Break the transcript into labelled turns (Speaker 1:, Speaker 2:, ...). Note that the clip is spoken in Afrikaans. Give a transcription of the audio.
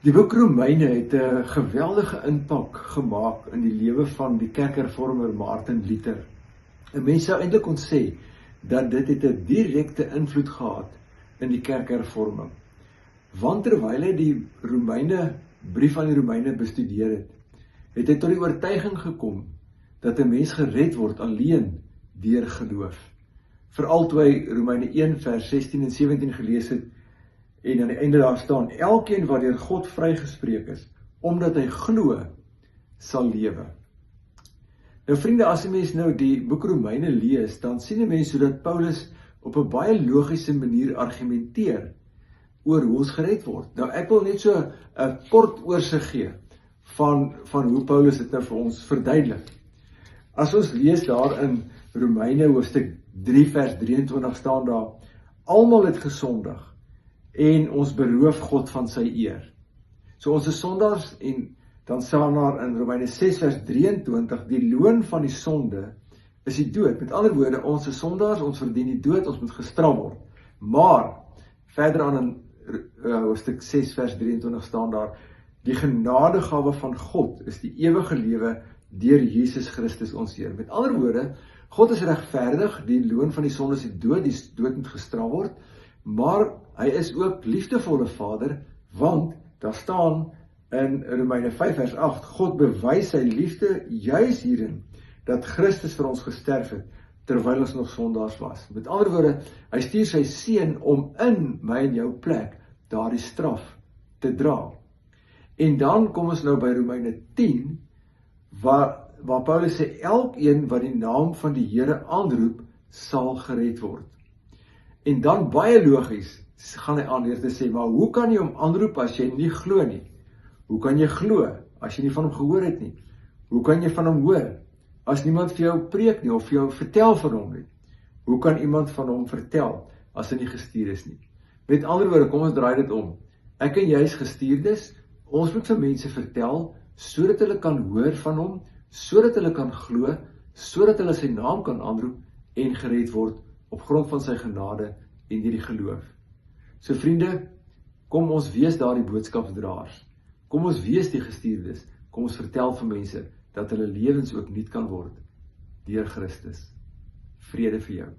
Speaker 1: Die boek Romeine het 'n geweldige impak gemaak in die lewe van die kerkhervormer Martin Luther. 'n Mens sou eintlik kon sê dat dit het 'n direkte invloed gehad in die kerkhervorming. Want terwyl hy die brief aan die Romeine bestudeer het, het hy tot die oortuiging gekom dat 'n mens gered word alleen deur geloof. Veral toe hy Romeine 1 vers 16 en 17 gelees het, en aan die einde daar staan, elkeen wat deur God vrygespreek is, omdat hy glo, sal lewe. Nou vriende, as 'n mens nou die boek Romeine lees, dan sien 'n mens hoe dat Paulus op 'n baie logiese manier argumenteer oor hoe ons gered word. Nou ek wil net so 'n kort oorsig gee van hoe Paulus dit nou vir ons verduidelik. As ons lees daar in Romeine hoofstuk 3 vers 23 staan daar, almal het gesondig en ons beroof God van sy eer. So ons is sondaars, en dan staan daar in Romeine 6 vers 23, die loon van die sonde is die dood. Met ander woorde, ons is sondaars, ons verdien die dood, ons moet gestraf word. Maar, verder aan in hoofstuk 6 vers 23 staan daar, die genadegawe van God is die ewige lewe deur Jesus Christus ons Heer. Met ander woorde, God is regverdig, die loon van die sonde is die dood moet gestraf word, maar hy is ook liefdevolle Vader, want daar staan in Romeine 5 vers 8, God bewys sy liefde juis hierin, dat Christus vir ons gesterf het, terwyl ons nog sondaars was. Met ander woorde, hy stuur sy seun om in my en jou plek daardie straf te dra. En dan kom ons nou by Romeine 10, waar Paulus sê, elkeen wat die naam van die Here aanroep, sal gered word. En dan baie logies, gaan hy aan weer te sê, maar hoe kan jy hom aanroep as jy nie glo nie? Hoe kan jy glo as jy nie van hom gehoor het nie? Hoe kan jy van hom hoor as niemand vir jou preek nie, of vir jou vertel van hom nie? Hoe kan iemand van hom vertel as hy nie gestuur is nie? Met ander woorde, kom ons draai dit om. Ek en jy is gestuurdes, ons moet vir mense vertel, sodat hulle kan hoor van hom, sodat hulle kan glo, sodat hulle sy naam kan aanroep en gered word op grond van sy genade en deur die geloof. So vriende, kom ons wees daar die boodskapsdraers. Kom ons wees die gestuurdes. Kom ons vertel vir mense dat hulle lewens ook nuut kan word deur Christus. Vrede vir jou.